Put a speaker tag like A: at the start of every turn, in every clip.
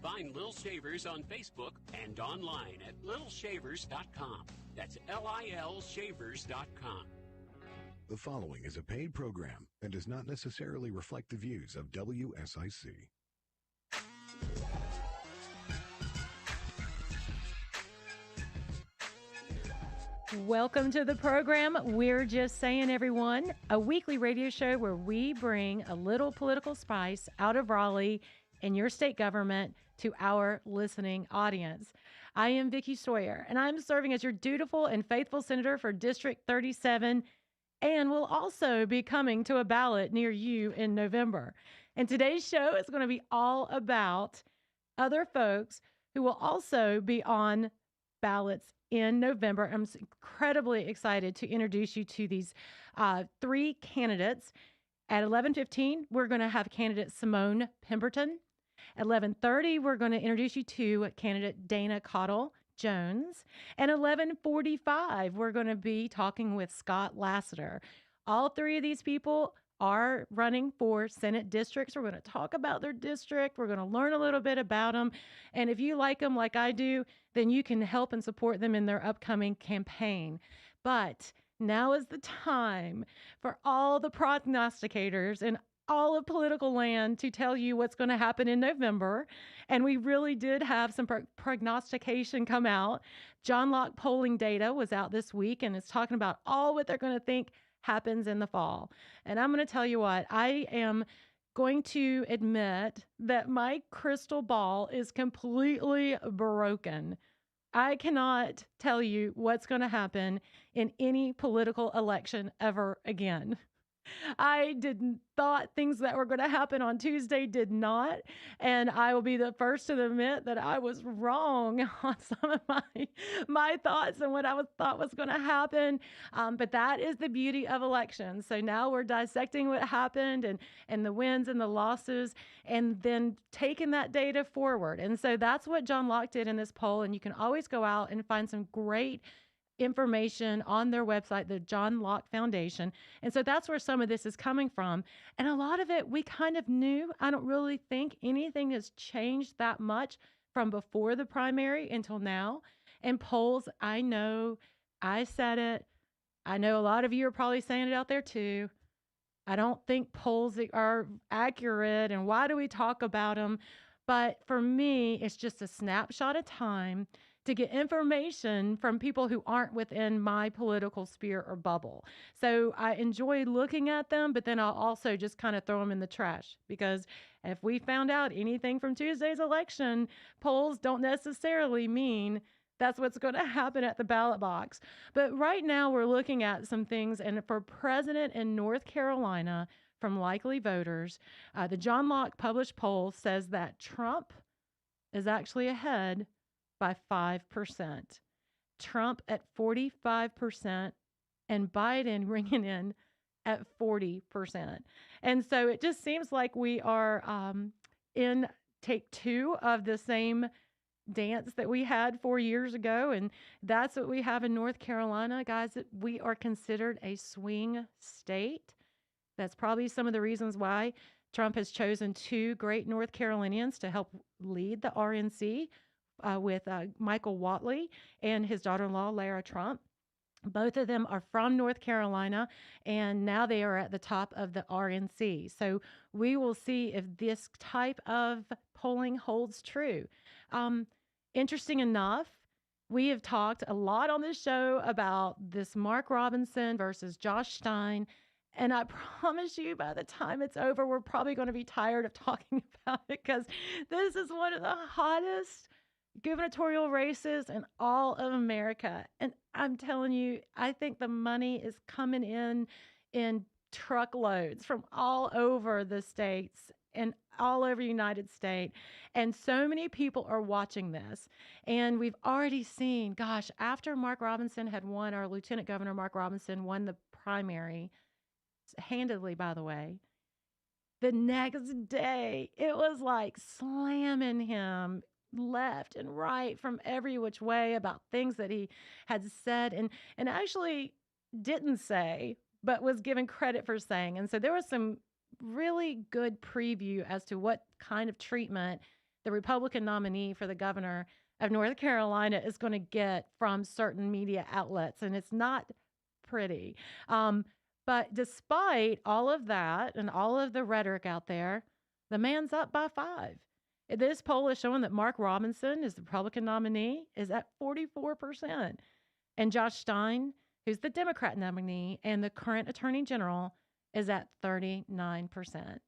A: Find Little Shavers on Facebook and online at littleshavers.com. That's LILshavers.com.
B: The following is a paid program and does not necessarily reflect the views of WSIC.
C: Welcome to the program. We're Just Saying, everyone, a weekly radio show where we bring a little political spice out of Raleigh and your state government to our listening audience. I am Vicki Sawyer, and I'm serving as your dutiful and faithful senator for District 37, and will also be coming to a ballot near you in November. And today's show is going to be all about other folks who will also be on ballots in November. I'm incredibly excited to introduce you to these three candidates. At 11:15, we're going to have candidate Semone Pemberton. At 11:30, we're going to introduce you to candidate Dana Caudill Jones. And 11:45, we're going to be talking with Scott Lassiter. All three of these people are running for Senate districts. We're going to talk about their district. We're going to learn a little bit about them. And if you like them like I do, then you can help and support them in their upcoming campaign. But now is the time for all the prognosticators and all of political land to tell you what's going to happen in November. And we really did have some prognostication come out. John Locke polling data was out this week, and it's talking about all what they're going to think happens in the fall. And I'm going to tell you what, I am going to admit that my crystal ball is completely broken. I cannot tell you what's going to happen in any political election ever again. I thought things that were going to happen on Tuesday did not. And I will be the first to admit that I was wrong on some of my thoughts and what thought was going to happen. But that is the beauty of elections. So now we're dissecting what happened and the wins and the losses, and then taking that data forward. And so that's what John Locke did in this poll. And you can always go out and find some great information on their website, the John Locke Foundation. And so that's where some of this is coming from. And a lot of it we kind of knew. I don't really think anything has changed that much from before the primary until now. And polls, I know, I said it. I know a lot of you are probably saying it out there too. I don't think polls are accurate, and why do we talk about them? But for me, it's just a snapshot of time to get information from people who aren't within my political sphere or bubble. So I enjoy looking at them, but then I'll also just kind of throw them in the trash, because if we found out anything from Tuesday's election, polls don't necessarily mean that's what's going to happen at the ballot box. But right now we're looking at some things, and for president in North Carolina, from likely voters, the John Locke published poll says that Trump is actually ahead by 5%. Trump at 45% and Biden ringing in at 40%. And so it just seems like we are in take two of the same dance that we had 4 years ago. And that's what we have in North Carolina, guys. We are considered a swing state. That's probably some of the reasons why Trump has chosen two great North Carolinians to help lead the RNC with Michael Whatley and his daughter-in-law, Lara Trump. Both of them are from North Carolina, and now they are at the top of the RNC. So we will see if this type of polling holds true. Interesting enough, we have talked a lot on this show about this Mark Robinson versus Josh Stein. And I promise you, by the time it's over, we're probably going to be tired of talking about it, because this is one of the hottest gubernatorial races in all of America. And I'm telling you, I think the money is coming in truckloads from all over the states and all over the United States. And so many people are watching this. And we've already seen, gosh, after Mark Robinson had won, our Lieutenant Governor Mark Robinson won the primary, handedly, by the way, the next day, it was like slamming him left and right from every which way about things that he had said and actually didn't say, but was given credit for saying. And so there was some really good preview as to what kind of treatment the Republican nominee for the governor of North Carolina is going to get from certain media outlets, and it's not pretty. But despite all of that and all of the rhetoric out there, the man's up by 5. This poll is showing that Mark Robinson, is the Republican nominee, is at 44%. And Josh Stein, who's the Democrat nominee and the current attorney general, is at 39%.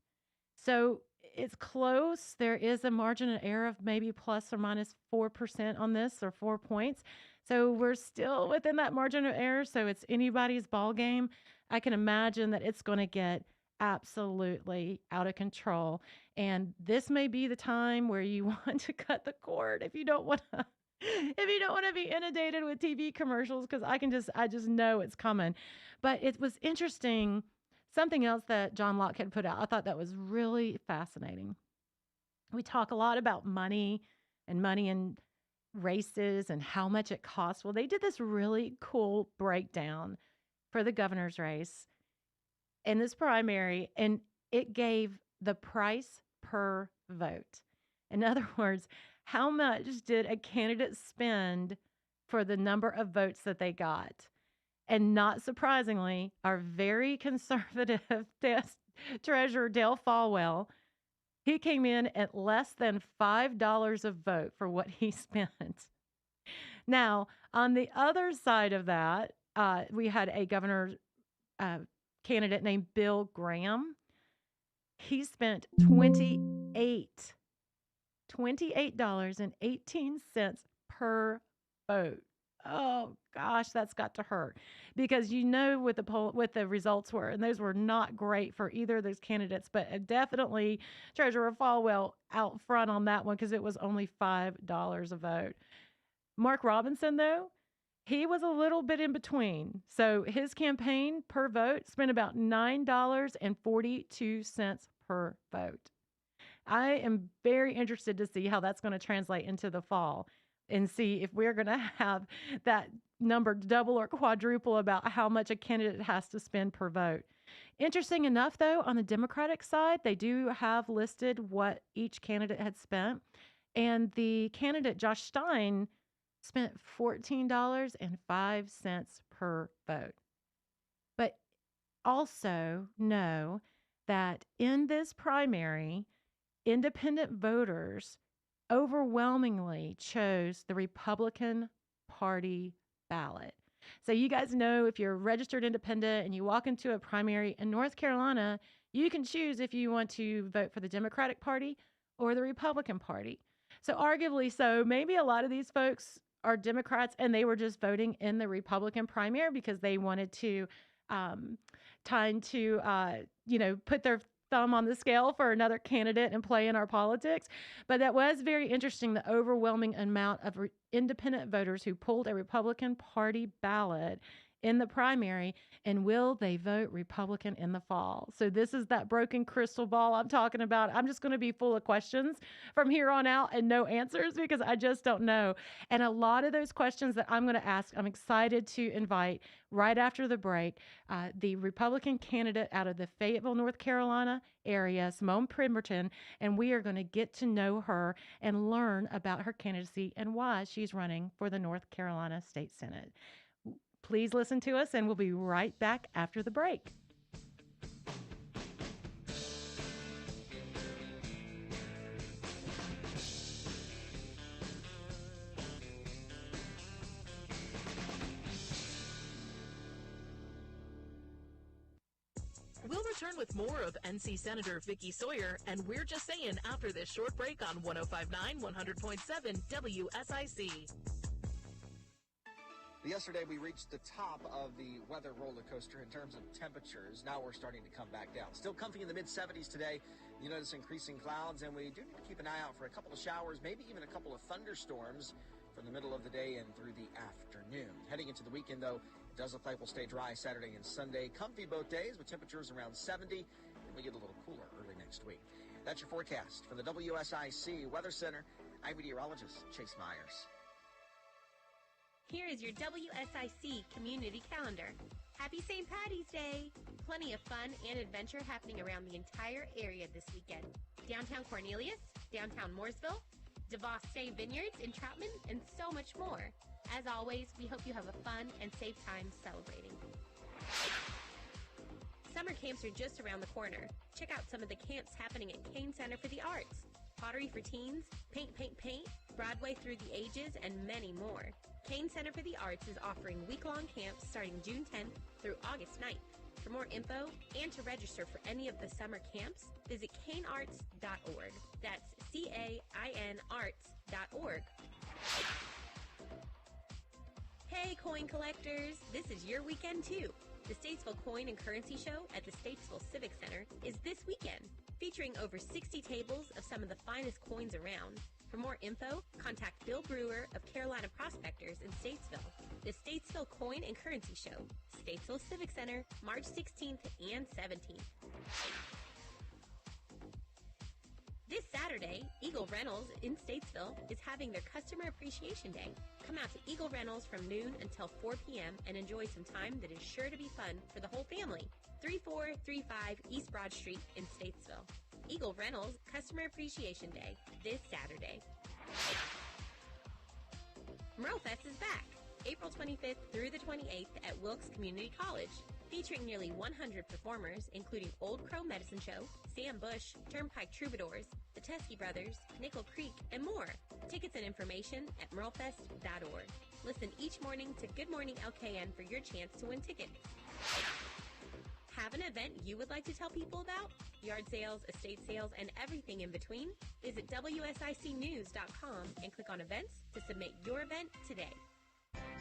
C: So it's close. There is a margin of error of maybe plus or minus 4% on this, or 4 points. So we're still within that margin of error. So it's anybody's ball game. I can imagine that it's going to get absolutely out of control. And this may be the time where you want to cut the cord if you don't want to. If you don't want to be inundated with TV commercials, because I just know it's coming. But it was interesting. Something else that John Locke had put out, I thought that was really fascinating. We talk a lot about money and races and how much it costs. Well, they did this really cool breakdown for the governor's race in this primary, and it gave the price per vote. In other words, how much did a candidate spend for the number of votes that they got? And not surprisingly, our very conservative treasurer, Dale Falwell, he came in at less than $5 a vote for what he spent. Now, on the other side of that, we had a governor candidate named Bill Graham. He spent $28.18 per vote. Oh gosh, that's got to hurt, because what the results were, and those were not great for either of those candidates. But definitely Treasurer Falwell out front on that one, because it was only $5 a vote. Mark Robinson, though, he was a little bit in between. So his campaign per vote spent about $9.42 per vote. I am very interested to see how that's going to translate into the fall, and see if we're going to have that number double or quadruple about how much a candidate has to spend per vote. Interesting enough, though, on the Democratic side, they do have listed what each candidate had spent. And the candidate, Josh Stein, spent $14.05 per vote. But also know that in this primary, independent voters overwhelmingly chose the Republican Party ballot. So you guys know, if you're a registered independent and you walk into a primary in North Carolina, you can choose if you want to vote for the Democratic Party or the Republican Party. So arguably, maybe a lot of these folks are Democrats and they were just voting in the Republican primary because they wanted to put their thumb on the scale for another candidate and play in our politics. But that was very interesting, the overwhelming amount of independent voters who pulled a Republican Party ballot in the primary, and will they vote Republican in the fall? So this is that broken crystal ball I'm talking about. I'm just going to be full of questions from here on out and no answers, because I just don't know. And a lot of those questions that I'm going to ask, I'm excited to invite right after the break, the Republican candidate out of the Fayetteville, North Carolina area, Semone Pemberton, and we are going to get to know her and learn about her candidacy and why she's running for the North Carolina State Senate. Please listen to us, and we'll be right back after the break.
D: We'll return with more of NC Senator Vicky Sawyer, and We're Just Saying after this short break on 105.9, 100.7 WSIC.
E: Yesterday, we reached the top of the weather roller coaster in terms of temperatures. Now we're starting to come back down. Still comfy in the mid-70s today. You notice increasing clouds, and we do need to keep an eye out for a couple of showers, maybe even a couple of thunderstorms from the middle of the day and through the afternoon. Heading into the weekend, though, it does look like we'll stay dry Saturday and Sunday. Comfy both days with temperatures around 70, and we get a little cooler early next week. That's your forecast from the WSIC Weather Center. I'm meteorologist Chase Myers.
F: Here is your WSIC community calendar. Happy St. Patty's Day! Plenty of fun and adventure happening around the entire area this weekend. Downtown Cornelius, downtown Mooresville, DeVos Day Vineyards in Troutman, and so much more. As always, we hope you have a fun and safe time celebrating. Summer camps are just around the corner. Check out some of the camps happening at Kane Center for the Arts, Pottery for Teens, Paint, Paint, Paint, Broadway Through the Ages, and many more. Kane Center for the Arts is offering week-long camps starting June 10th through August 9th. For more info and to register for any of the summer camps, visit canearts.org. That's CAIN arts.org. Hey, coin collectors! This is your weekend too. The Statesville Coin and Currency Show at the Statesville Civic Center is this weekend, featuring over 60 tables of some of the finest coins around. For more info, contact Bill Brewer of Carolina Prospectors in Statesville. The Statesville Coin and Currency Show, Statesville Civic Center, March 16th and 17th. This Saturday, Eagle Rentals in Statesville is having their Customer Appreciation Day. Come out to Eagle Rentals from noon until 4 p.m. and enjoy some time that is sure to be fun for the whole family. 3435 East Broad Street in Statesville. Eagle Rentals Customer Appreciation Day this Saturday. MerleFest is back, April 25th through the 28th at Wilkes Community College, featuring nearly 100 performers, including Old Crow Medicine Show, Sam Bush, Turnpike Troubadours, the Teskey Brothers, Nickel Creek, and more. Tickets and information at merlefest.org. Listen each morning to Good Morning LKN for your chance to win tickets. Have an event you would like to tell people about? Yard sales, estate sales, and everything in between? Visit WSICnews.com and click on events to submit your event today.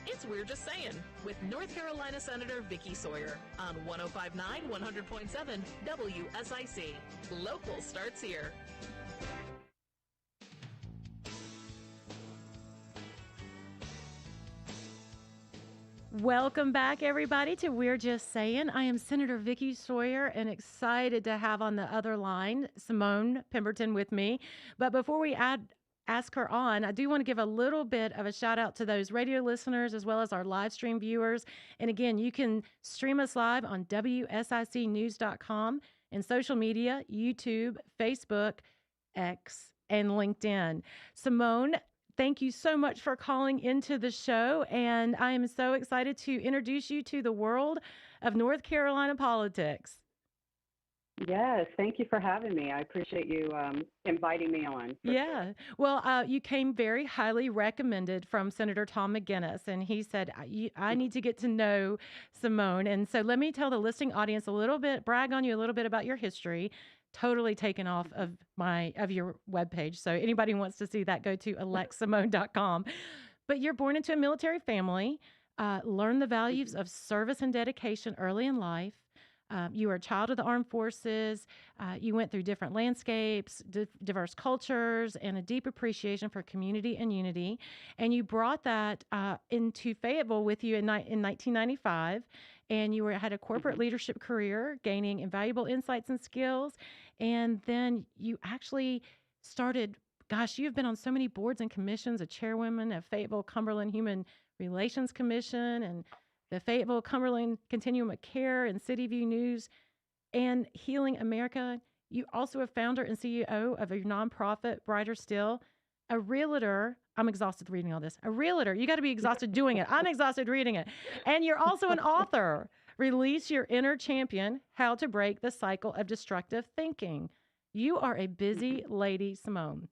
D: It's We're Just Saying with North Carolina Senator Vicky Sawyer on 105.9 100.7 WSIC. Local starts here.
C: Welcome back, everybody, to We're Just Saying. I am Senator Vicky Sawyer and excited to have on the other line Semone Pemberton with me. But before we ask her on, I do want to give a little bit of a shout out to those radio listeners as well as our live stream viewers. And again, you can stream us live on WSICnews.com and social media, YouTube, Facebook, X, and LinkedIn. Semone, thank you so much for calling into the show, and I am so excited to introduce you to the world of North Carolina politics.
G: Yes, thank you for having me. I appreciate you inviting me on.
C: Yeah. Well, you came very highly recommended from Senator Tom McGinnis, and he said, I need to get to know Semone. And so let me tell the listening audience a little bit, brag on you a little bit about your history. Totally taken off of your webpage. So anybody who wants to see that, go to electsemone.com. But you're born into a military family, learned the values of service and dedication early in life. You were a child of the armed forces. You went through different landscapes, diverse cultures, and a deep appreciation for community and unity. And you brought that into Fayetteville with you in 1995. And you had a corporate leadership career, gaining invaluable insights and skills. And then you actually started, you've been on so many boards and commissions, a chairwoman of Fayetteville Cumberland Human Relations Commission and the Fayetteville Cumberland Continuum of Care and City View News and Healing America. You also a founder and CEO of a nonprofit, Brighter Still, a realtor. I'm exhausted reading all this. A realtor. You got to be exhausted doing it. I'm exhausted reading it. And you're also an author. Release Your Inner Champion, How to Break the Cycle of Destructive Thinking. You are a busy lady, Semone.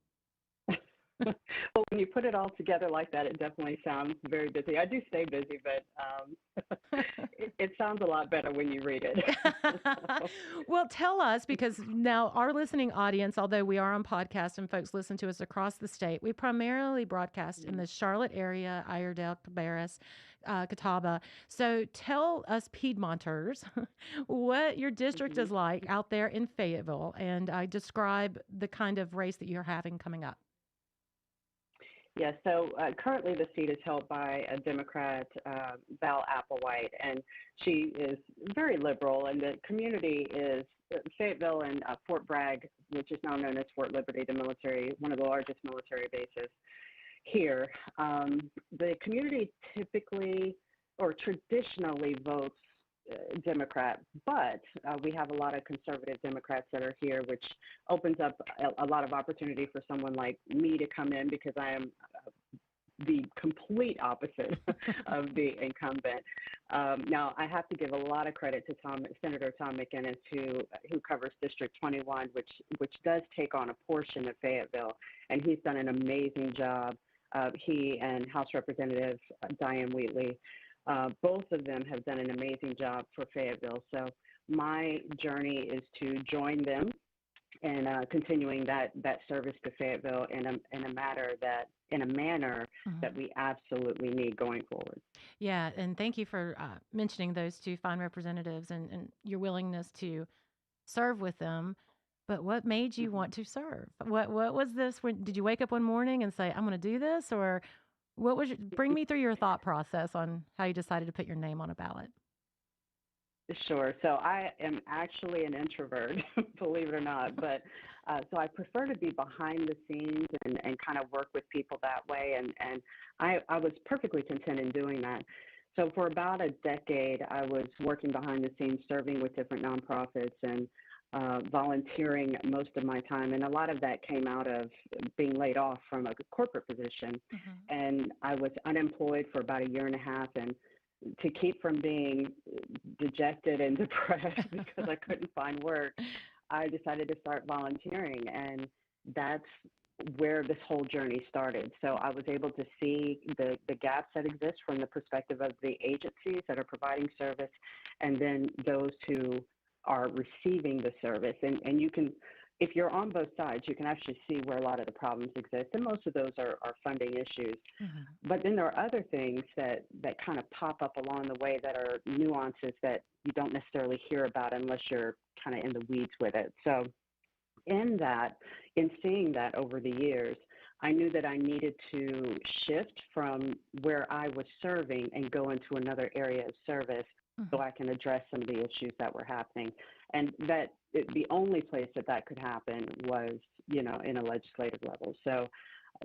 G: Well, when you put it all together like that, it definitely sounds very busy. I do stay busy, but it sounds a lot better when you read it.
C: Well, tell us, because now our listening audience, although we are on podcast and folks listen to us across the state, we primarily broadcast in the Charlotte area, Iredell, Cabarrus, Catawba. So tell us Piedmonters what your district is like out there in Fayetteville, and describe the kind of race that you're having coming up.
G: Yes, so currently the seat is held by a Democrat, Val Applewhite, and she is very liberal, and the community is Fayetteville and Fort Bragg, which is now known as Fort Liberty, one of the largest military bases here. The community typically or traditionally votes Democrat, but we have a lot of conservative Democrats that are here, which opens up a lot of opportunity for someone like me to come in because I am the complete opposite of the incumbent. Now, I have to give a lot of credit to Senator Tom McInnes, who covers District 21, which does take on a portion of Fayetteville, and he's done an amazing job. He and House Representative Diane Wheatley, both of them have done an amazing job for Fayetteville. So my journey is to join them and continuing that service to Fayetteville in a manner that we absolutely need going forward.
C: Yeah, and thank you for mentioning those two fine representatives and your willingness to serve with them. But what made you want to serve? What was this? Did you wake up one morning and say, "I'm going to do this," or what was? Bring me through your thought process on how you decided to put your name on a ballot.
G: Sure. So I am actually an introvert, believe it or not, but so I prefer to be behind the scenes and kind of work with people that way. And I was perfectly content in doing that. So for about a decade, I was working behind the scenes, serving with different nonprofits and volunteering most of my time. And a lot of that came out of being laid off from a corporate position. And I was unemployed for about a year and a half. And to keep from being dejected and depressed because I couldn't find work, I decided to start volunteering. And that's where this whole journey started. So I was able to see the gaps that exist from the perspective of the agencies that are providing service and then those who are receiving the service. And you can, if you're on both sides, you can actually see where a lot of the problems exist. And most of those are funding issues. But then there are other things that kind of pop up along the way that are nuances that you don't necessarily hear about unless you're kind of in the weeds with it. So in seeing that over the years, I knew that I needed to shift from where I was serving and go into another area of service so I can address some of the issues that were happening. And the only place that could happen was, in a legislative level. So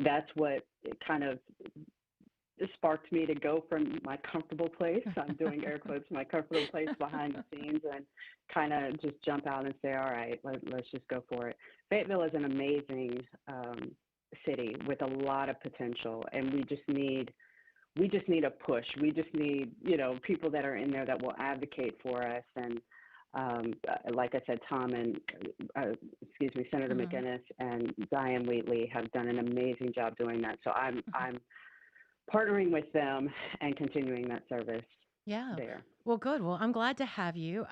G: that's what kind of sparked me to go from my comfortable place, I'm doing air quotes, my comfortable place behind the scenes, and kind of just jump out and say, all right, let's just go for it. Fayetteville is an amazing city with a lot of potential, and we just need a push. We just need, people that are in there that will advocate for us. And like I said, Tom and, Senator McInnes and Diane Wheatley have done an amazing job doing that. So I'm partnering with them and continuing that service.
C: Yeah.
G: There.
C: Well, good. Well, I'm glad to have you.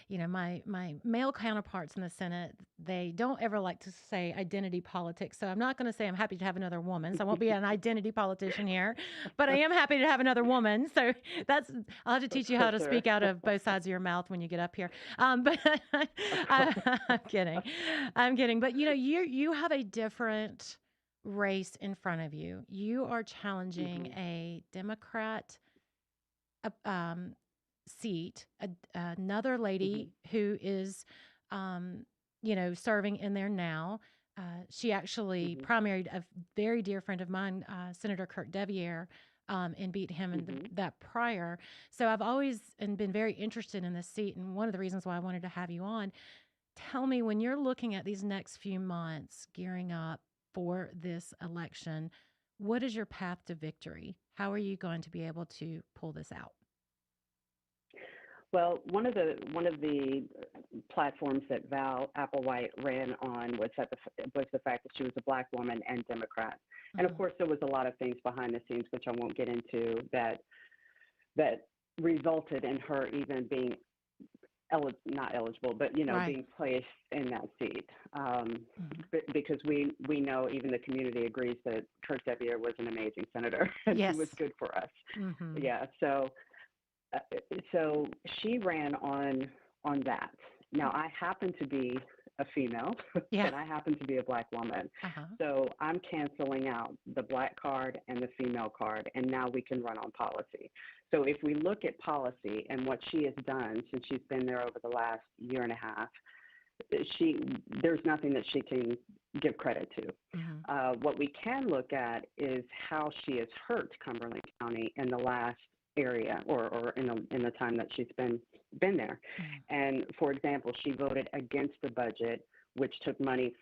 C: My male counterparts in the Senate, they don't ever like to say identity politics. So I'm not going to say I'm happy to have another woman. So I won't be an identity politician here, but I am happy to have another woman. So I'll have to teach you how to speak out of both sides of your mouth when you get up here. But I'm kidding. I'm kidding. But you have a different race in front of you. You are challenging a Democrat seat, another lady who is, serving in there now. She actually primaried a very dear friend of mine, Senator Kirk Deviere, and beat him in that prior. So I've always been very interested in this seat, and one of the reasons why I wanted to have you on. Tell me, when you're looking at these next few months, gearing up for this election, what is your path to victory? How are you going to be able to pull this out?
G: Well, one of the platforms that Val Applewhite ran on was the fact that she was a Black woman and Democrat, and of course there was a lot of things behind the scenes which I won't get into that resulted in her even being not eligible, but being placed in that seat, because we know even the community agrees that Kirk Deviere was an amazing senator and he was good for us. Yeah, so she ran on that. Now, I happen to be a female, and I happen to be a Black woman. So I'm canceling out the Black card and the female card, and now we can run on policy. So if we look at policy and what she has done since she's been there over the last year and a half, there's nothing that she can give credit to. What we can look at is how she has hurt Cumberland County in the last area or in the time that she's been there. And for example, she voted against the budget, which took money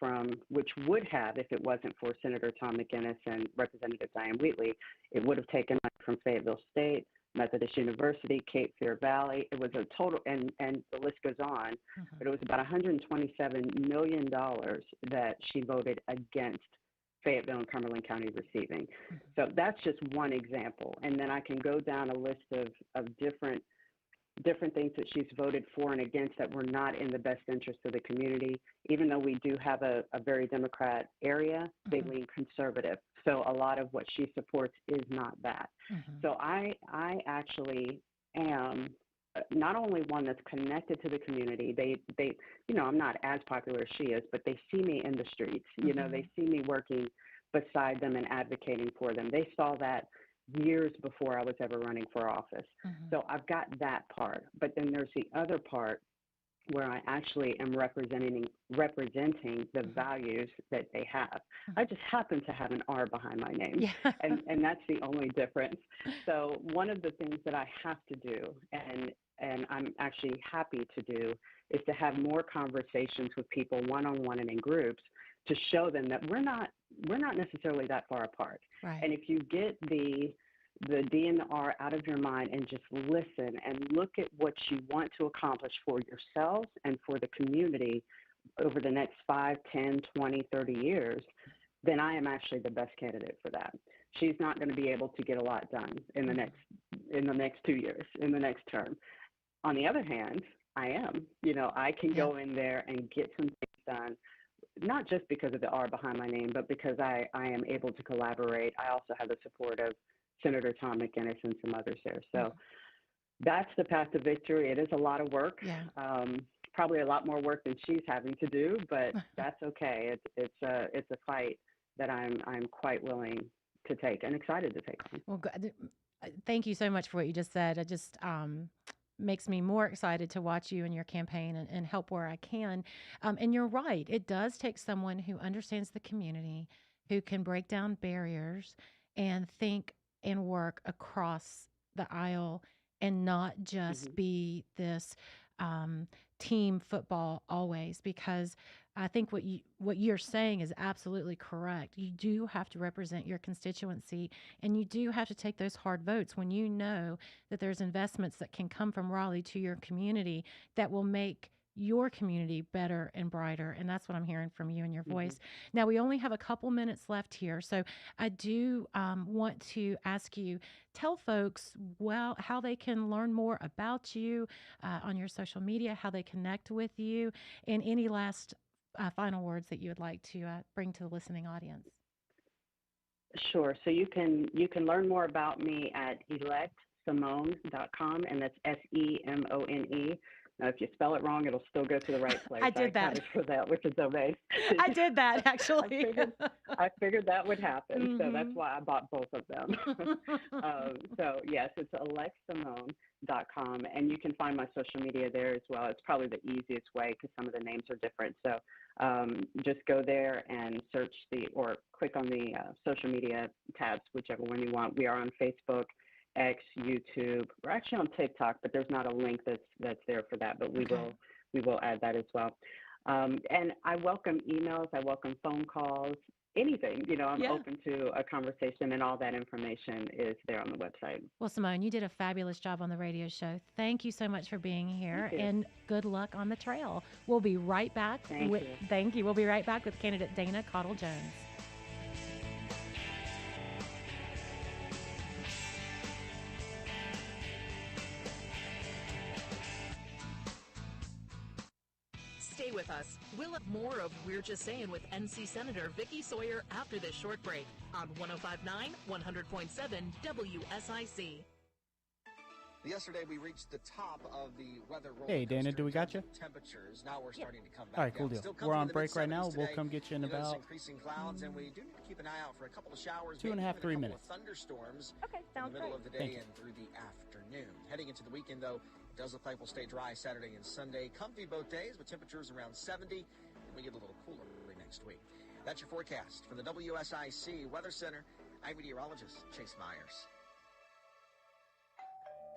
G: which would have, if it wasn't for Senator Tom McInnes and Representative Diane Wheatley, it would have taken money from Fayetteville State, Methodist University, Cape Fear Valley. It was a total, and the list goes on, but it was about $127 million that she voted against Fayetteville and Cumberland County receiving. So that's just one example. And then I can go down a list of different things that she's voted for and against that were not in the best interest of the community. Even though we do have a very Democrat area, they lean conservative. So a lot of what she supports is not that. So I actually am not only one that's connected to the community. They I'm not as popular as she is, but they see me in the streets. They see me working beside them and advocating for them. They saw that years before I was ever running for office. So I've got that part. But then there's the other part where I actually am representing the values that they have. I just happen to have an R behind my name, and that's the only difference. So one of the things that I have to do, and I'm actually happy to do, is to have more conversations with people one-on-one and in groups to show them that we're not necessarily that far apart.
C: Right.
G: And if you get the D and the R out of your mind and just listen and look at what you want to accomplish for yourselves and for the community over the next 5, 10, 20, 30 years, then I am actually the best candidate for that. She's not going to be able to get a lot done in the next 2 years, in the next term. On the other hand, I am. I can go in there and get some things done, not just because of the R behind my name, but because I am able to collaborate. I also have the support of Senator Tom McInnes and some others there. So that's the path to victory. It is a lot of work, probably a lot more work than she's having to do, but that's okay. It's a fight that I'm quite willing to take and excited to take on.
C: Well, thank you so much for what you just said. It just makes me more excited to watch you and your campaign and help where I can. And you're right. It does take someone who understands the community, who can break down barriers and think and work across the aisle and not just be this team football always, because I think what you're saying is absolutely correct. You do have to represent your constituency, and you do have to take those hard votes when you know that there's investments that can come from Raleigh to your community that will make your community better and brighter. And that's what I'm hearing from you and your voice. Now, we only have a couple minutes left here. So I do want to ask you, tell folks, how they can learn more about you on your social media, how they connect with you, and any last final words that you would like to bring to the listening audience.
G: Sure. So you can learn more about me at electsemone.com, and that's SEMONE. Now, if you spell it wrong, it'll still go to the right place.
C: I did that.
G: For that, which is amazing.
C: I did that, actually.
G: I figured that would happen, so that's why I bought both of them. So, yes, it's electsemone.com, and you can find my social media there as well. It's probably the easiest way because some of the names are different. So just go there and search or click on the social media tabs, whichever one you want. We are on Facebook, X, YouTube. We're actually on TikTok, but there's not a link that's there for that, but we will add that as well. And I welcome emails, I welcome phone calls, anything. I'm open to a conversation, and all that information is there on the website.
C: Well, Semone, you did a fabulous job on the radio show. Thank you so much for being here, and good luck on the trail. We'll be right back. Thank you. We'll be right back with candidate Dana Caudill Jones.
D: Stay with us. We'll have more of We're Just Saying with NC Senator Vicky Sawyer after this short break on 105.9, 100.7 WSIC.
E: Yesterday, we reached the top of the weather roller
H: Hey, Dana, do we got you?
E: Temperatures. Now we're starting to come back.
H: All right, cool deal. We're on break right now. We'll come get you in about
E: increasing clouds, and we do need to keep an eye out for a couple of showers.
H: 2.5, 3 minutes.
E: Thunderstorms.
F: Okay, sounds
E: in the middle
F: great.
E: of the day and through the afternoon. Heading into the weekend, though, it does look like we'll stay dry Saturday and Sunday. Comfy both days with temperatures around 70, and we get a little cooler early next week. That's your forecast from the WSIC Weather Center. I'm meteorologist Chase Myers.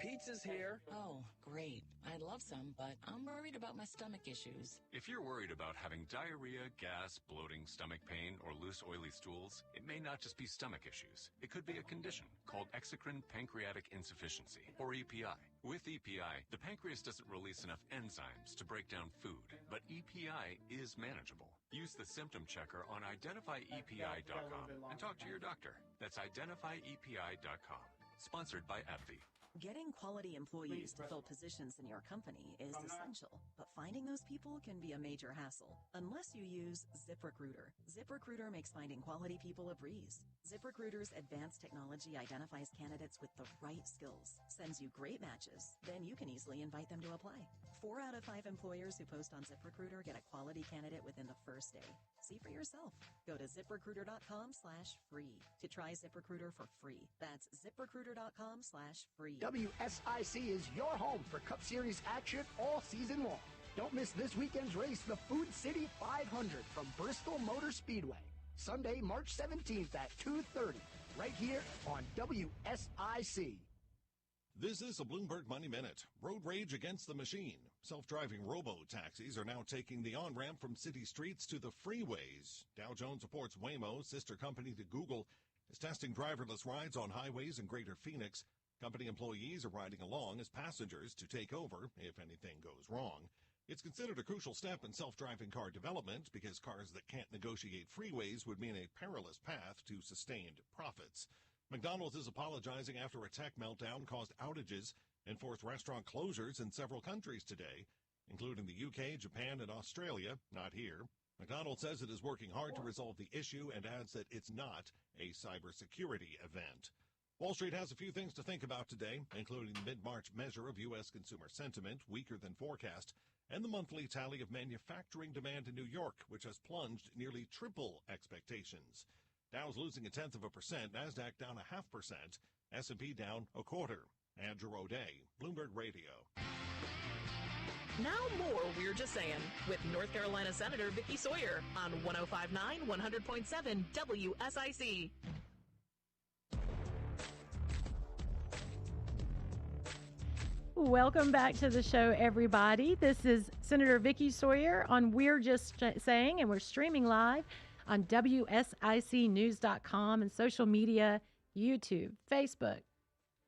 I: Pizza's here. Oh, great. I'd love some, but I'm worried about my stomach issues.
J: If you're worried about having diarrhea, gas, bloating, stomach pain, or loose, oily stools, it may not just be stomach issues. It could be a condition called exocrine pancreatic insufficiency, or EPI. With EPI, the pancreas doesn't release enough enzymes to break down food, but EPI is manageable. Use the symptom checker on identifyepi.com and talk to your doctor. That's identifyepi.com. Sponsored by AbbVie.
K: Getting quality employees to fill positions in your company is essential, but finding those people can be a major hassle unless you use ZipRecruiter. ZipRecruiter makes finding quality people a breeze. ZipRecruiter's advanced technology identifies candidates with the right skills, sends you great matches, then you can easily invite them to apply. 4 out of 5 employers who post on ZipRecruiter get a quality candidate within the first day. See for yourself. Go to ZipRecruiter.com/free to try ZipRecruiter for free. That's ZipRecruiter.com/free.
L: WSIC is your home for Cup Series action all season long. Don't miss this weekend's race, the Food City 500 from Bristol Motor Speedway. Sunday, March 17th at 2:30, right here on WSIC.
M: This is a Bloomberg Money Minute. Road rage against the machine. Self-driving robo-taxis are now taking the on-ramp from city streets to the freeways. Dow Jones reports Waymo, sister company to Google, is testing driverless rides on highways in Greater Phoenix. Company employees are riding along as passengers to take over if anything goes wrong. It's considered a crucial step in self-driving car development because cars that can't negotiate freeways would mean a perilous path to sustained profits. McDonald's is apologizing after a tech meltdown caused outages and forced restaurant closures in several countries today, including the UK, Japan, and Australia, not here. McDonald's says it is working hard to resolve the issue and adds that it's not a cybersecurity event. Wall Street has a few things to think about today, including the mid-March measure of U.S. consumer sentiment, weaker than forecast, and the monthly tally of manufacturing demand in New York, which has plunged nearly triple expectations. Dow's losing 0.1%, NASDAQ down 0.5%, S&P down 0.25%. Andrew O'Day, Bloomberg Radio.
D: Now more We're Just Saying with North Carolina Senator Vicky Sawyer on 105.9, 100.7 WSIC.
C: Welcome back to the show, everybody. This is Senator Vicky Sawyer on We're Just Saying, and we're streaming live on WSICnews.com and social media, YouTube, Facebook,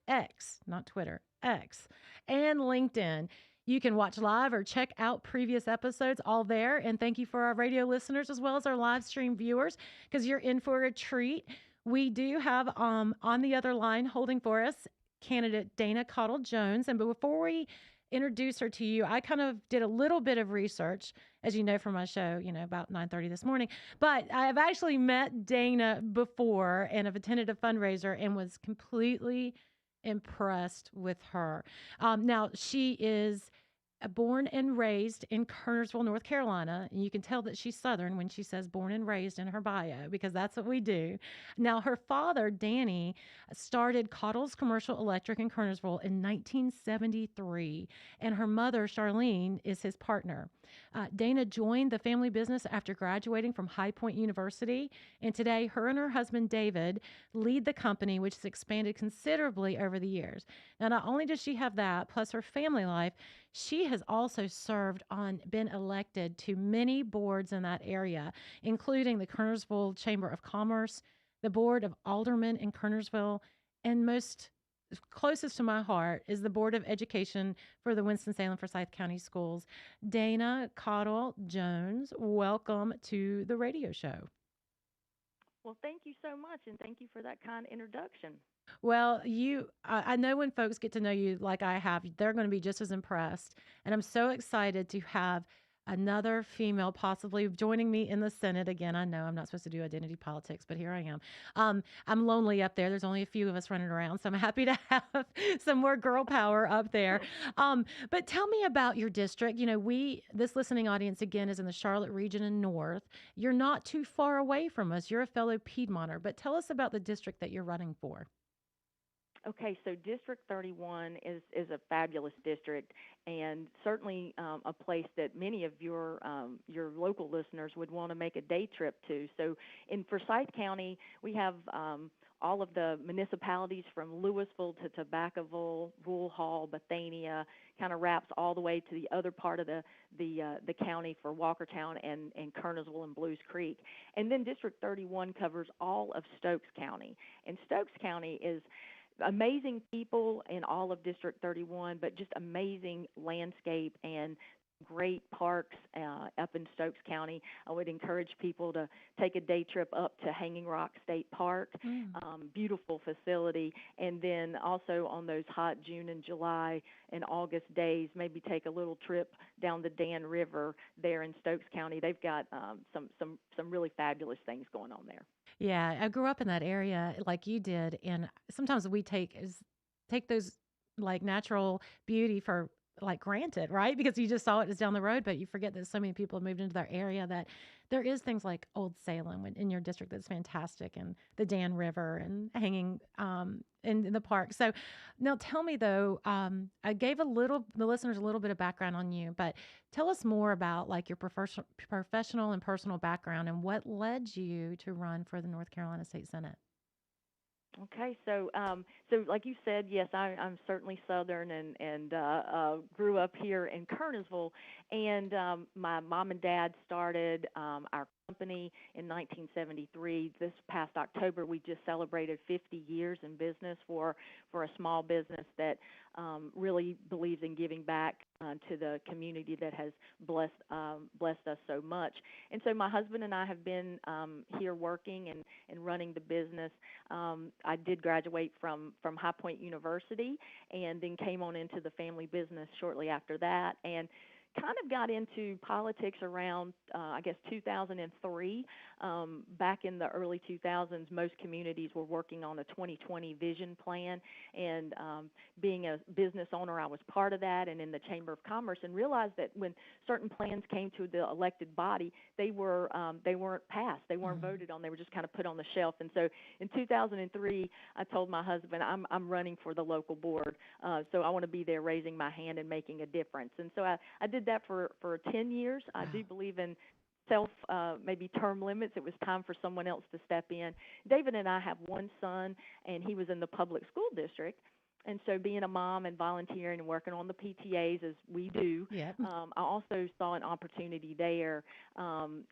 C: X, not Twitter, X, and LinkedIn. You can watch live or check out previous episodes all there. And thank you for our radio listeners as well as our live stream viewers, because you're in for a treat. We do have on the other line holding for us candidate Dana Caudill Jones. And before we introduce her to you, I kind of did a little bit of research, as you know, from my show, about 9:30 this morning. But I have actually met Dana before and have attended a fundraiser and was completely impressed with her. Now, she is born and raised in Kernersville, North Carolina. And you can tell that she's Southern when she says born and raised in her bio, because that's what we do. Now, her father, Danny, started Caudill's Commercial Electric in Kernersville in 1973, and her mother, Charlene, is his partner. Dana joined the family business after graduating from High Point University, and today her and her husband, David, lead the company, which has expanded considerably over the years. Now, not only does she have that, plus her family life, she has also been elected to many boards in that area, including the Kernersville Chamber of Commerce, the Board of Aldermen in Kernersville, and most closest to my heart is the Board of Education for the Winston-Salem Forsyth County Schools. Dana Caudill Jones, welcome to the radio show.
N: Well, thank you so much, and thank you for that kind introduction.
C: Well, I know when folks get to know you like I have, they're going to be just as impressed. And I'm so excited to have another female possibly joining me in the Senate again. I know I'm not supposed to do identity politics, but here I am. I'm lonely up there. There's only a few of us running around, so I'm happy to have some more girl power up there. But tell me about your district. This listening audience again is in the Charlotte region and north. You're not too far away from us. You're a fellow Piedmonter, but tell us about the district that you're running for.
N: Okay, so District 31 is a fabulous district, and certainly a place that many of your local listeners would want to make a day trip to. So in Forsyth County, we have all of the municipalities from Louisville to Tobacconville, Wool Hall, Bethania, kind of wraps all the way to the other part of the county for Walkertown and Kernersville and Blues Creek. And then District 31 covers all of Stokes County. And Stokes County is amazing people in all of District 31, but just amazing landscape and great parks up in Stokes County. I would encourage people to take a day trip up to Hanging Rock State Park, beautiful facility, and then also on those hot June and July and August days, maybe take a little trip down the Dan River there in Stokes County. They've got some really fabulous things going on there.
C: Yeah, I grew up in that area like you did, and sometimes we take those like natural beauty for like granted, right? Because you just saw it as down the road, but you forget that so many people have moved into their area that there is things like Old Salem in your district that's fantastic, and the Dan River and hanging in the park. So now tell me though, I gave the listeners a little bit of background on you, but tell us more about like your professional and personal background and what led you to run for the North Carolina State Senate.
N: Okay, so like you said, yes, I'm certainly Southern and grew up here in Kernersville, and my mom and dad started our company in 1973. This past October, we just celebrated 50 years in business for a small business that really believes in giving back to the community that has blessed us so much. And so my husband and I have been here working and running the business. I did graduate from High Point University and then came on into the family business shortly after that, and kind of got into politics around, 2003. Back in the early 2000s, most communities were working on a 2020 vision plan, and being a business owner, I was part of that and in the Chamber of Commerce, and realized that when certain plans came to the elected body, they weren't passed, they weren't voted on, they were just kind of put on the shelf. And so in 2003, I told my husband, I'm running for the local board, so I want to be there raising my hand and making a difference. And so I did that for 10 years. I do believe in maybe term limits. It was time for someone else to step in. David and I have one son, and he was in the public school district. And so being a mom and volunteering and working on the PTAs as we do, I also saw an opportunity there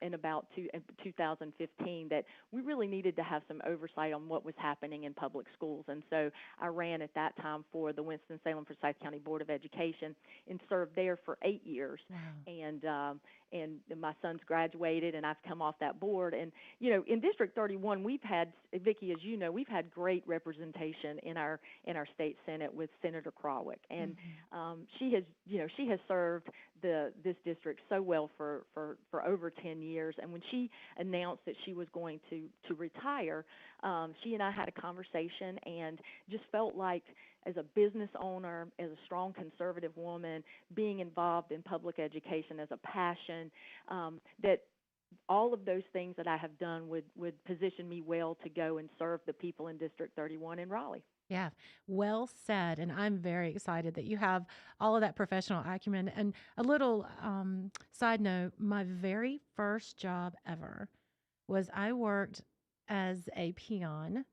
N: in about 2015 that we really needed to have some oversight on what was happening in public schools. And so I ran at that time for the Winston-Salem Forsyth County Board of Education and served there for 8 years. Wow. And my son's graduated, and I've come off that board. And, in District 31, we've had, Vicki, as you know, we've had great representation in our state Senate with Senator Krawick. And she has served this district so well for over 10 years. And when she announced that she was going to retire, she and I had a conversation and just felt like, as a business owner, as a strong conservative woman, being involved in public education as a passion, that all of those things that I have done would position me well to go and serve the people in District 31 in Raleigh.
C: Yeah, well said. And I'm very excited that you have all of that professional acumen. And a little side note, my very first job ever was I worked as a peon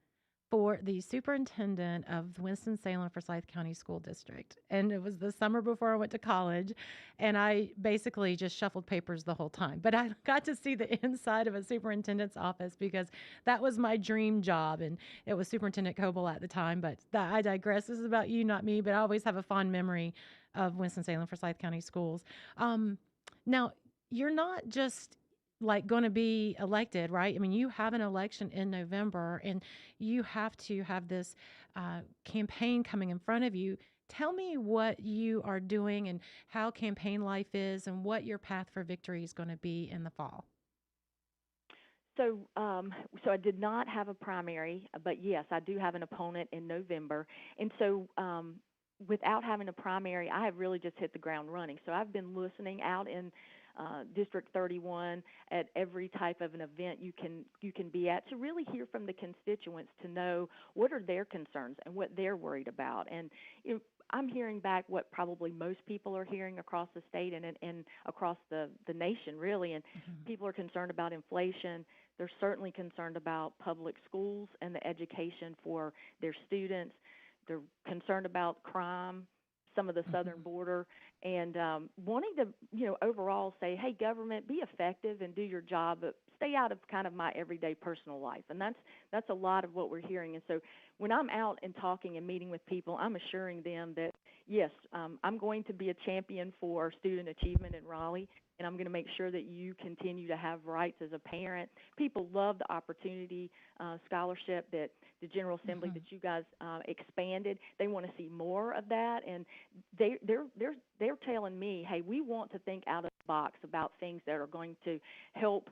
C: for the superintendent of the Winston-Salem Forsyth County School District. And it was the summer before I went to college, and I basically just shuffled papers the whole time. But I got to see the inside of a superintendent's office because that was my dream job, and it was Superintendent Caudill at the time. But I digress. This is about you, not me, but I always have a fond memory of Winston-Salem Forsyth County Schools. Now, you're not just like going to be elected, right? I mean, you have an election in November, and you have to have this campaign coming in front of you. Tell me what you are doing and how campaign life is and what your path for victory is going to be in the fall.
N: So I did not have a primary, but yes, I do have an opponent in November. And so without having a primary, I have really just hit the ground running. So I've been listening out in District 31 at every type of an event you can be at to really hear from the constituents to know what are their concerns and what they're worried about. And I'm hearing back what probably most people are hearing across the state and across the nation, really. And people are concerned about inflation. They're certainly concerned about public schools and the education for their students. They're concerned about crime, some of the southern border, and wanting to, overall say, hey, government, be effective and do your job, but stay out of kind of my everyday personal life. And that's a lot of what we're hearing. And so when I'm out and talking and meeting with people, I'm assuring them that, yes, I'm going to be a champion for student achievement in Raleigh, and I'm going to make sure that you continue to have rights as a parent. People love the opportunity scholarship that the General Assembly that you guys expanded. They want to see more of that, and they're telling me, hey, we want to think out of the box about things that are going to help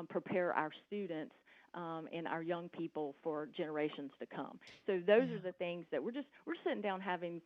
N: prepare our students and our young people for generations to come. So those are the things that we're sitting down having,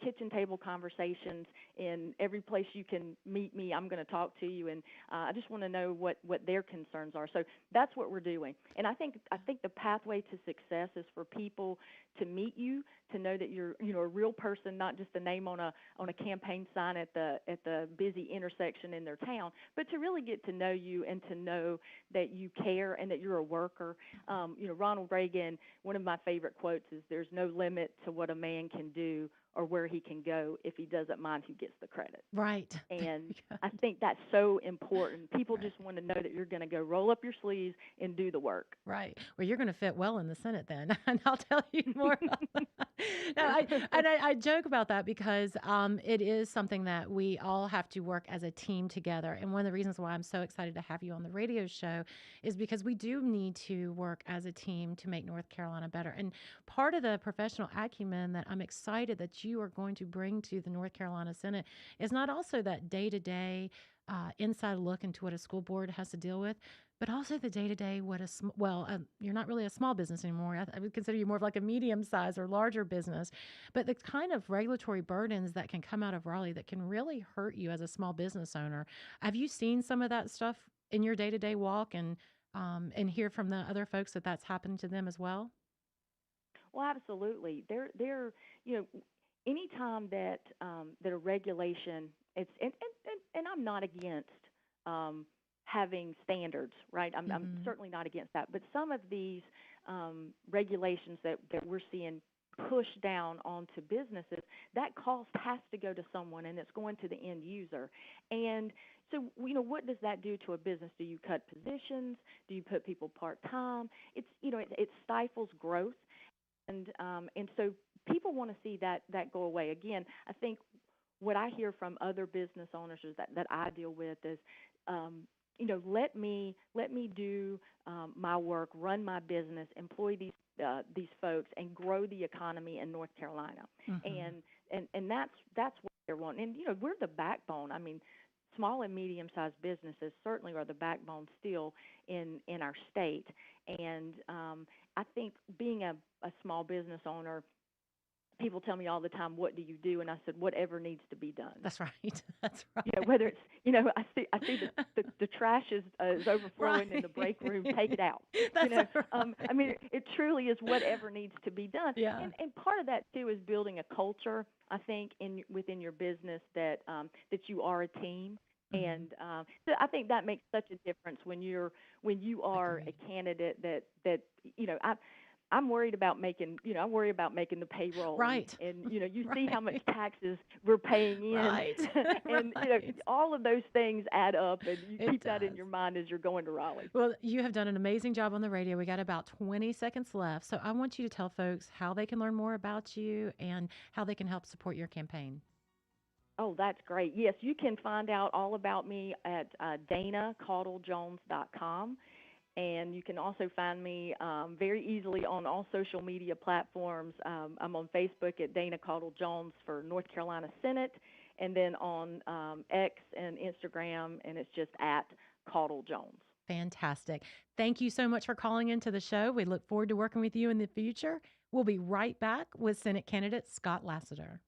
N: kitchen table conversations. In every place you can meet me, I'm going to talk to you, and I just want to know what their concerns are. So that's what we're doing. And I think the pathway to success is for people to meet you, to know that you're a real person, not just a name on a campaign sign at the busy intersection in their town, but to really get to know you and to know that you care and that you're a worker. Ronald Reagan, one of my favorite quotes is, "There's no limit to what a man can do or where he can go if he doesn't mind who gets the credit."
C: Right.
N: And I think that's so important. People just want to know that you're going to go roll up your sleeves and do the work.
C: Right. Well, you're going to fit well in the Senate then, and I'll tell you more about that. No, I joke about that because it is something that we all have to work as a team together. And one of the reasons why I'm so excited to have you on the radio show is because we do need to work as a team to make North Carolina better. And part of the professional acumen that I'm excited that you are going to bring to the North Carolina Senate is not also that day-to-day inside look into what a school board has to deal with, but also the day-to-day you're not really a small business anymore. I would consider you more of like a medium-sized or larger business, but the kind of regulatory burdens that can come out of Raleigh that can really hurt you as a small business owner. Have you seen some of that stuff in your day-to-day walk and hear from the other folks that that's happened to them as well?
N: Well, absolutely. They're anytime that a regulation, and I'm not against having standards, right? I'm certainly not against that. But some of these regulations that we're seeing pushed down onto businesses, that cost has to go to someone, and it's going to the end user. And so, what does that do to a business? Do you cut positions? Do you put people part-time? It stifles growth. And so people want to see that go away. Again, I think what I hear from other business owners that I deal with is, let me do my work, run my business, employ these folks, and grow the economy in North Carolina. And that's what they're wanting. And we're the backbone. I mean, small and medium-sized businesses certainly are the backbone still in our state. And I think being a small business owner, people tell me all the time, "What do you do?" And I said, "Whatever needs to be done."
C: That's right. That's right.
N: Whether it's, I see the trash is overflowing in the break room. Take it out. I mean, it truly is whatever needs to be done.
C: Yeah.
N: And part of that too is building a culture. I think within your business that you are a team. And so I think that makes such a difference when you are a candidate that I'm worried about making the payroll.
C: Right.
N: And you see how much taxes we're paying in.
C: Right.
N: And all of those things add up, and you keep that in your mind as you're going to Raleigh.
C: Well, you have done an amazing job on the radio. We got about 20 seconds left. So I want you to tell folks how they can learn more about you and how they can help support your campaign.
N: Oh, that's great. Yes, you can find out all about me at DanaCaudillJones.com. And you can also find me very easily on all social media platforms. I'm on Facebook at Dana Caudill Jones for North Carolina Senate, and then on X and Instagram, and it's just at Caudill Jones.
C: Fantastic. Thank you so much for calling into the show. We look forward to working with you in the future. We'll be right back with Senate candidate Scott Lassiter.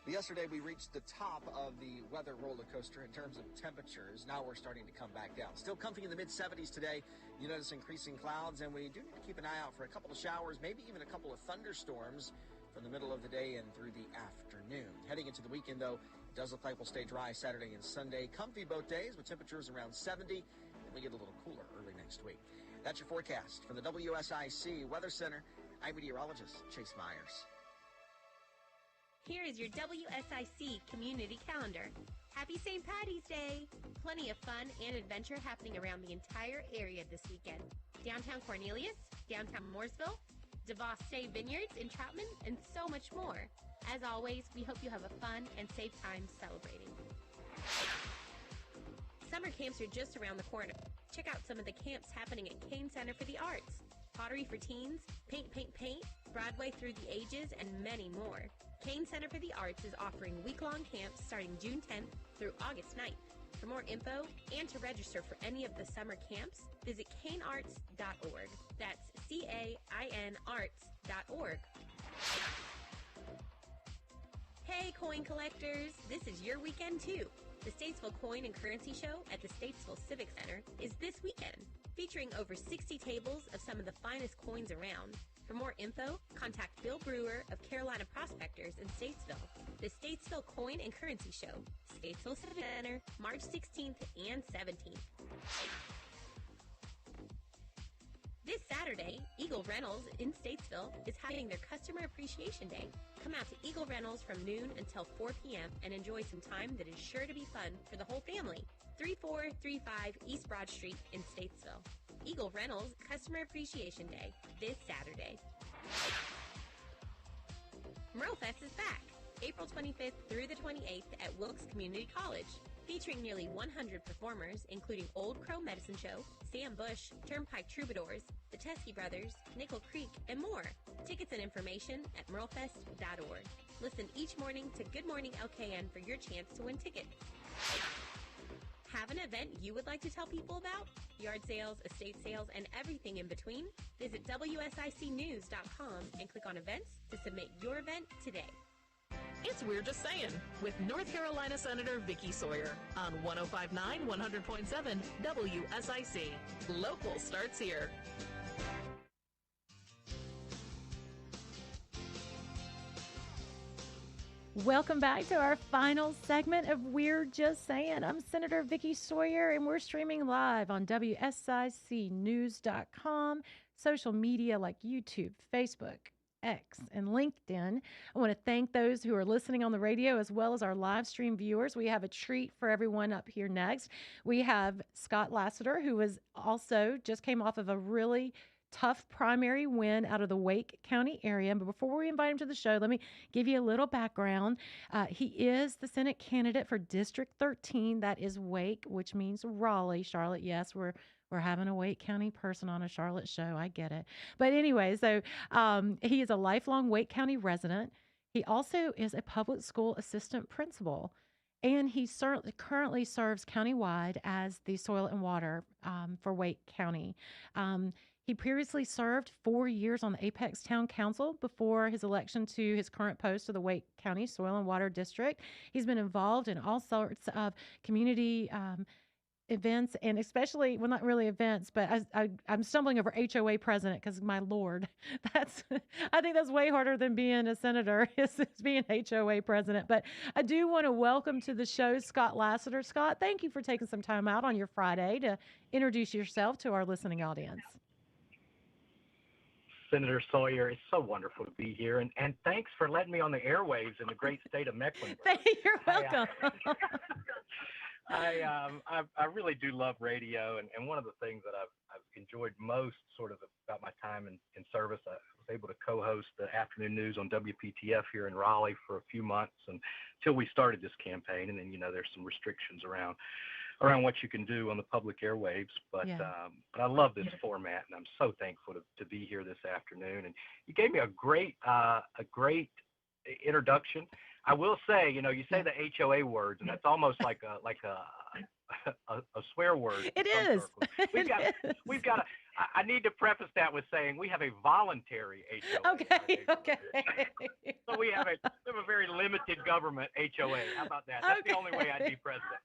E: Yesterday, we reached the top of the weather roller coaster in terms of temperatures. Now we're starting to come back down. Still comfy in the mid-70s today. You notice increasing clouds, and we do need to keep an eye out for a couple of showers, maybe even a couple of thunderstorms from the middle of the day and through the afternoon. Heading into the weekend, though, it does look like we'll stay dry Saturday and Sunday. Comfy both days with temperatures around 70, and we get a little cooler early next next week. That's your forecast from the WSIC Weather Center. I'm meteorologist Chase Myers.
F: Here is your WSIC community calendar. Happy St. Patty's Day! Plenty of fun and adventure happening around the entire area this weekend. Downtown Cornelius, downtown Mooresville, DeVos Day Vineyards in Troutman, and so much more. As always, we hope you have a fun and safe time celebrating. Summer camps are just around the corner. Check out some of the camps happening at Kane Center for the Arts, Pottery for Teens, Paint, Paint, Paint, Broadway Through the Ages, and many more. Kane Center for the Arts is offering week-long camps starting June 10th through August 9th. For more info and to register for any of the summer camps, visit canearts.org. That's CAIN arts.org. Hey, coin collectors! This is your weekend, too. The Statesville Coin and Currency Show at the Statesville Civic Center is this weekend, featuring over 60 tables of some of the finest coins around. For more info, contact Bill Brewer of Carolina Prospectors in Statesville. The Statesville Coin and Currency Show, Statesville Civic Center, March 16th and 17th. This Saturday, Eagle Rentals in Statesville is having their Customer Appreciation Day. Come out to Eagle Rentals from noon until 4 p.m. and enjoy some time that is sure to be fun for the whole family. 3435 East Broad Street in Statesville. Eagle Rentals Customer Appreciation Day this Saturday. MerleFest is back, April 25th through the 28th at Wilkes Community College, featuring nearly 100 performers, including Old Crow Medicine Show, Sam Bush, Turnpike Troubadours, the Teskey Brothers, Nickel Creek, and more. Tickets and information at merlefest.org. Listen each morning to Good Morning LKN for your chance to win tickets. Have an event you would like to tell people about? Yard sales, estate sales, and everything in between? Visit WSICnews.com and click on events to submit your event today.
D: It's We're Just Saying with North Carolina Senator Vicky Sawyer on 105.9, 100.7 WSIC. Local starts here.
C: Welcome back to our final segment of We're Just Saying. I'm Senator Vicky Sawyer, and we're streaming live on WSICnews.com, social media like YouTube, Facebook, X, and LinkedIn. I want to thank those who are listening on the radio as well as our live stream viewers. We have a treat for everyone up here next. We have Scott Lassiter, who was also just came off of a really tough primary win out of the Wake County area. But before we invite him to the show, let me give you a little background. He is the Senate candidate for District 13. That is Wake, which means Raleigh, Charlotte. Yes, we're having a Wake County person on a Charlotte show. I get it. But anyway, so he is a lifelong Wake County resident. He also is a public school assistant principal. And he currently serves countywide as the soil and water for Wake County. He previously served 4 years on the Apex Town Council before his election to his current post of the Wake County Soil and Water District. He's been involved in all sorts of community events, and especially, well, not really events, but I'm stumbling over HOA president because, my Lord, I think that's way harder than being a senator is being HOA president. But I do want to welcome to the show Scott Lassiter. Scott, thank you for taking some time out on your Friday to introduce yourself to our listening audience.
O: Senator Sawyer, it's so wonderful to be here, and thanks for letting me on the airwaves in the great state of Mecklenburg.
C: You're welcome.
O: I really do love radio, and one of the things that I've enjoyed most sort of about my time in service, I was able to co-host the afternoon news on WPTF here in Raleigh for a few months until we started this campaign, and then there's some restrictions around what you can do on the public airwaves, but I love this format, and I'm so thankful to be here this afternoon. And you gave me a great introduction. I will say, you say the HOA words, and that's almost like a swear word.
C: It is.
O: We've got. I need to preface that with saying we have a voluntary HOA.
C: Okay.
O: So we have a very limited government HOA. How about that? That's the only way I'd be president.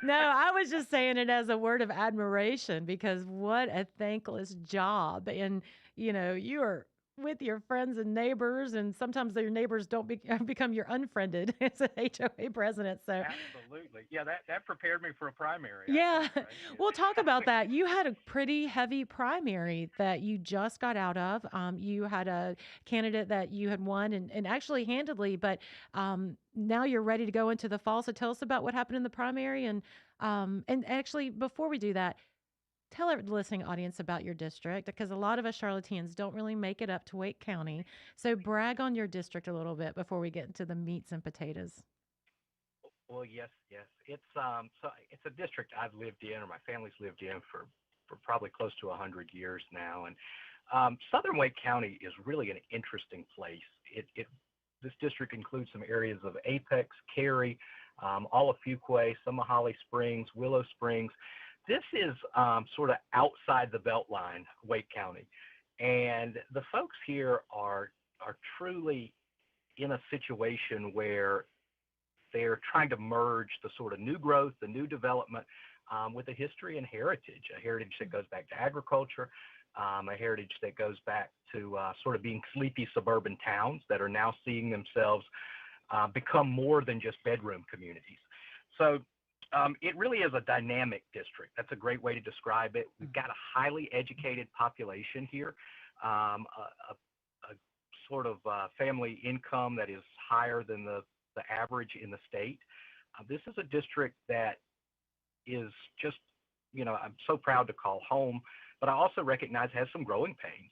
C: No, I was just saying it as a word of admiration because what a thankless job. And, you are with your friends and neighbors, and sometimes your neighbors don't become your unfriended as an HOA president. So,
O: Absolutely. Yeah, that prepared me for a primary, I
C: yeah,
O: think, right? Yeah.
C: we'll talk about that. You had a pretty heavy primary that you just got out of. You had a candidate that you had won and actually handedly, but now you're ready to go into the fall. So tell us about what happened in the primary, and actually before we do that, tell our listening audience about your district because a lot of us Charlotteans don't really make it up to Wake County. So brag on your district a little bit before we get into the meats and potatoes.
O: Well, yes, yes. It's a district I've lived in, or my family's lived in for probably close to 100 years now. And Southern Wake County is really an interesting place. This district includes some areas of Apex, Cary, all of Fuquay, some of Holly Springs, Willow Springs. This is sort of outside the Beltline, Wake County, and the folks here are truly in a situation where they're trying to merge the sort of new growth, the new development, with a history and a heritage that goes back to agriculture, a heritage that goes back to sort of being sleepy suburban towns that are now seeing themselves become more than just bedroom communities. So it really is a dynamic district. That's a great way to describe it. We've got a highly educated population here, a sort of family income that is higher than the average in the state. This is a district that is just, I'm so proud to call home, but I also recognize has some growing pains,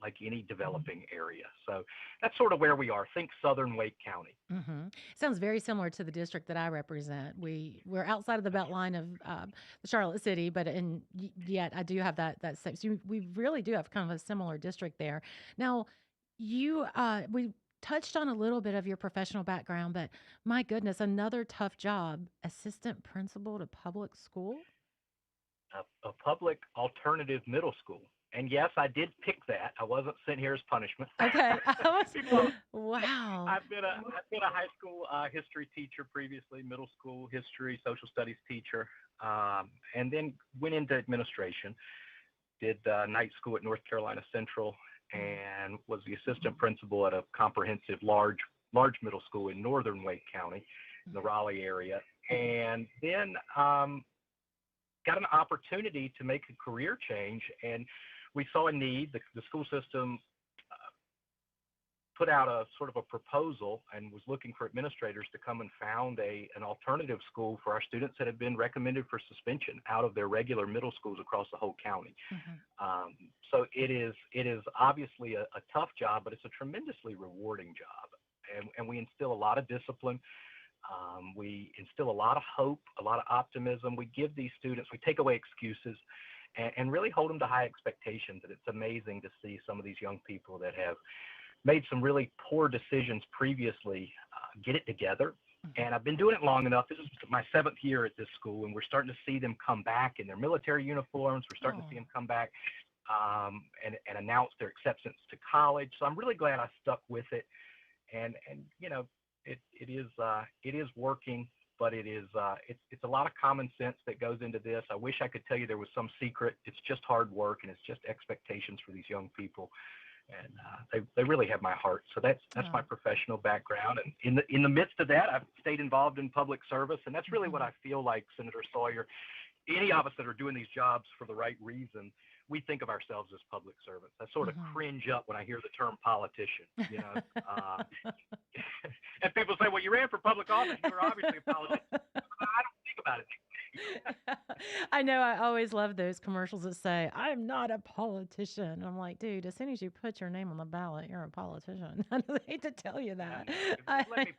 O: like any developing area. So that's sort of where we are. Think Southern Wake County.
C: Sounds very similar to the district that I represent. We're outside of the Beltline of the Charlotte City, but yet I do have that same. So we really do have kind of a similar district there. Now, we touched on a little bit of your professional background, but my goodness, another tough job, assistant principal to public school?
O: A public alternative middle school. And yes, I did pick that. I wasn't sent here as punishment.
C: Okay. Wow.
O: I've been a high school history teacher previously, middle school history, social studies teacher, and then went into administration. Did night school at North Carolina Central, and was the assistant principal at a comprehensive large middle school in northern Wake County, in the Raleigh area, and then got an opportunity to make a career change, and we saw a need. The school system put out a sort of a proposal and was looking for administrators to come and found an alternative school for our students that had been recommended for suspension out of their regular middle schools across the whole county. So it is obviously a tough job, but it's a tremendously rewarding job. And we instill a lot of discipline. We instill a lot of hope, a lot of optimism. We give these students, we take away excuses and really hold them to high expectations. And it's amazing to see some of these young people that have made some really poor decisions previously get it together. And I've been doing it long enough. This is my 7th year at this school, and we're starting to see them come back in their military uniforms. We're starting to see them come back and announce their acceptance to college. So I'm really glad I stuck with it. And it is working, but it's a lot of common sense that goes into this. I wish I could tell you there was some secret. It's just hard work, and it's just expectations for these young people. And they really have my heart. So that's my professional background. And in the midst of that, I've stayed involved in public service, and that's really what I feel like, Senator Sawyer. Any of us that are doing these jobs for the right reason, we think of ourselves as public servants. I sort of cringe up when I hear the term politician, and people say, well, you ran for public office. You were obviously a politician. I don't think about it.
C: I know. I always love those commercials that say, I'm not a politician. I'm like, dude, as soon as you put your name on the ballot, you're a politician. I hate to tell you that.
O: Let me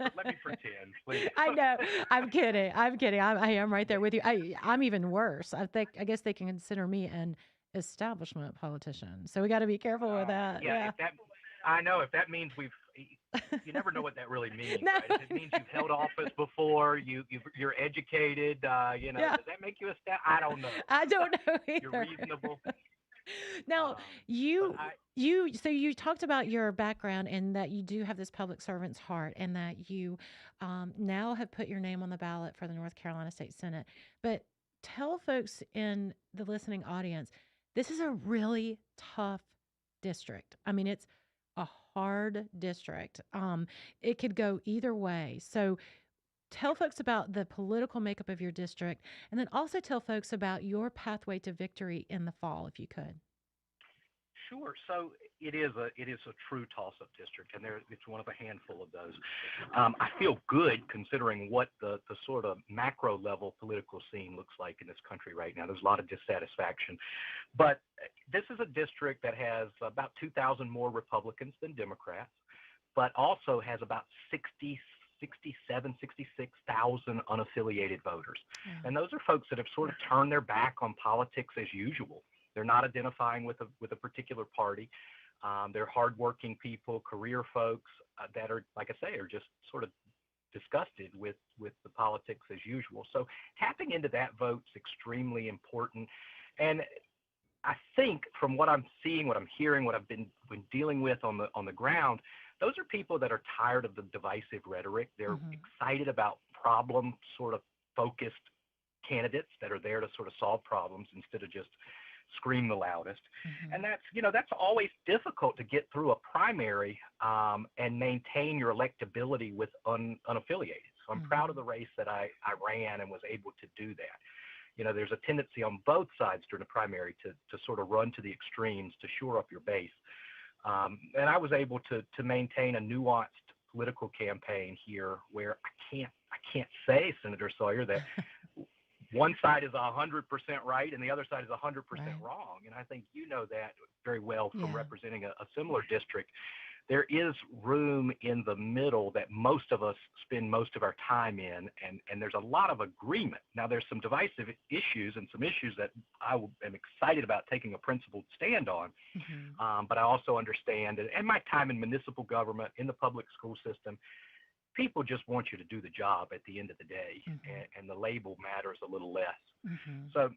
O: pretend, please.
C: I know. I'm kidding. I am right there with you. I'm even worse. I guess they can consider me an establishment politician. So we got to be careful with that.
O: Yeah. I know. If that means you never know what that really means.
C: No.
O: Right? If it means you've held office before, you're educated, does that make you a staff? I don't know.
C: I don't know either.
O: You're reasonable.
C: Now, so you talked about your background and that you do have this public servant's heart and that you now have put your name on the ballot for the North Carolina State Senate. But tell folks in the listening audience, this is a really tough district. I mean, it's a hard district. It could go either way. So tell folks about the political makeup of your district, and then also tell folks about your pathway to victory in the fall, if you could.
O: Sure. So it is a true toss-up district, and it's one of a handful of those. I feel good considering what the sort of macro level political scene looks like in this country right now. There's a lot of dissatisfaction, but this is a district that has about 2,000 more Republicans than Democrats, but also has about 66,000 unaffiliated voters. And those are folks that have sort of turned their back on politics as usual. They're not identifying with a particular party. They're hardworking people, career folks that are, like I say, are just sort of disgusted with the politics as usual. So tapping into that vote's extremely important. And I think from what I'm seeing, what I'm hearing, what I've been dealing with on the ground, those are people that are tired of the divisive rhetoric. They're excited about problem sort of focused candidates that are there to sort of solve problems instead of just scream the loudest. And that's always difficult to get through a primary and maintain your electability with unaffiliated. So I'm proud of the race that I ran and was able to do that. There's a tendency on both sides during the primary to sort of run to the extremes to shore up your base. And I was able to maintain a nuanced political campaign here where I can't say, Senator Sawyer, that one side is 100% right and the other side is 100% wrong. And I think you know that very well from representing a similar district. There is room in the middle that most of us spend most of our time in, and there's a lot of agreement. Now, there's some divisive issues and some issues that I am excited about taking a principled stand on, but I also understand, and my time in municipal government, in the public school system, people just want you to do the job at the end of the day, and the label matters a little less. So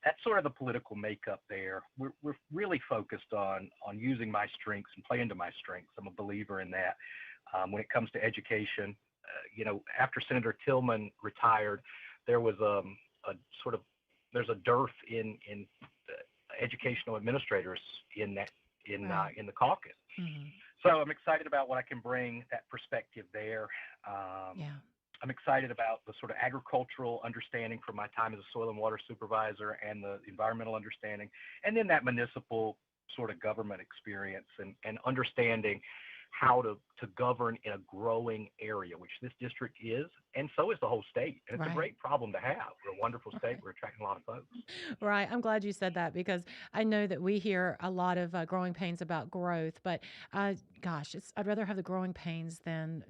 O: that's sort of the political makeup there. We're really focused on using my strengths and playing to my strengths. I'm a believer in that. When it comes to education, after Senator Tillman retired, there was there's a dearth in educational administrators in the caucus. So I'm excited about what I can bring, that perspective there. I'm excited about the sort of agricultural understanding from my time as a soil and water supervisor and the environmental understanding, and then that municipal sort of government experience and understanding how to govern in a growing area, which this district is, and so is the whole state. And it's a great problem to have. We're a wonderful state. We're attracting a lot of folks.
C: Right. I'm glad you said that because I know that we hear a lot of growing pains about growth, but gosh, I'd rather have the growing pains than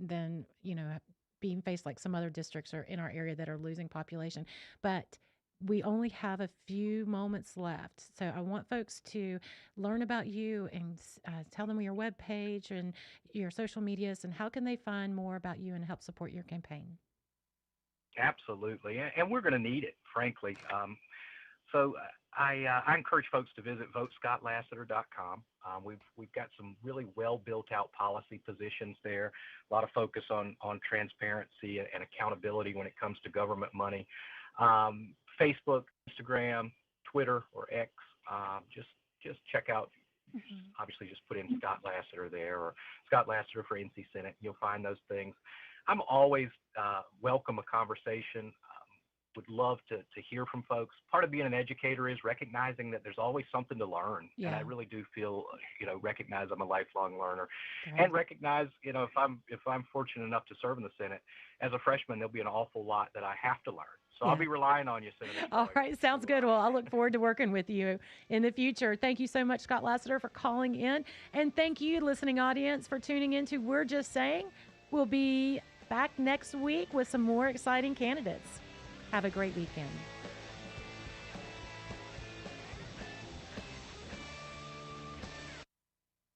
C: being faced like some other districts are in our area that are losing population. But we only have a few moments left. So I want folks to learn about you and tell them your webpage and your social medias and how can they find more about you and help support your campaign.
O: Absolutely. And we're going to need it, frankly. So I encourage folks to visit votescottlassiter.com. We've got some really well built out policy positions there. A lot of focus on transparency and accountability when it comes to government money. Facebook, Instagram, Twitter, or X. Just check out. Obviously, just put in Scott Lassiter there or Scott Lassiter for NC Senate. You'll find those things. I'm always welcome a conversation. Would love to hear from folks. Part of being an educator is recognizing that there's always something to learn. And I really do feel, recognize I'm a lifelong learner and recognize, if I'm fortunate enough to serve in the Senate as a freshman, there'll be an awful lot that I have to learn. So I'll be relying on you, Senator.
C: All right. Sounds good. Well, I look forward to working with you in the future. Thank you so much, Scott Lassiter, for calling in. And thank you, listening audience, for tuning in to We're Just Saying. We'll be back next week with some more exciting candidates. Have a great weekend.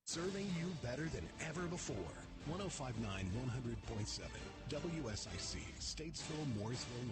B: Serving you better than ever before. 105.9, 100.7, WSIC, Statesville, Mooresville,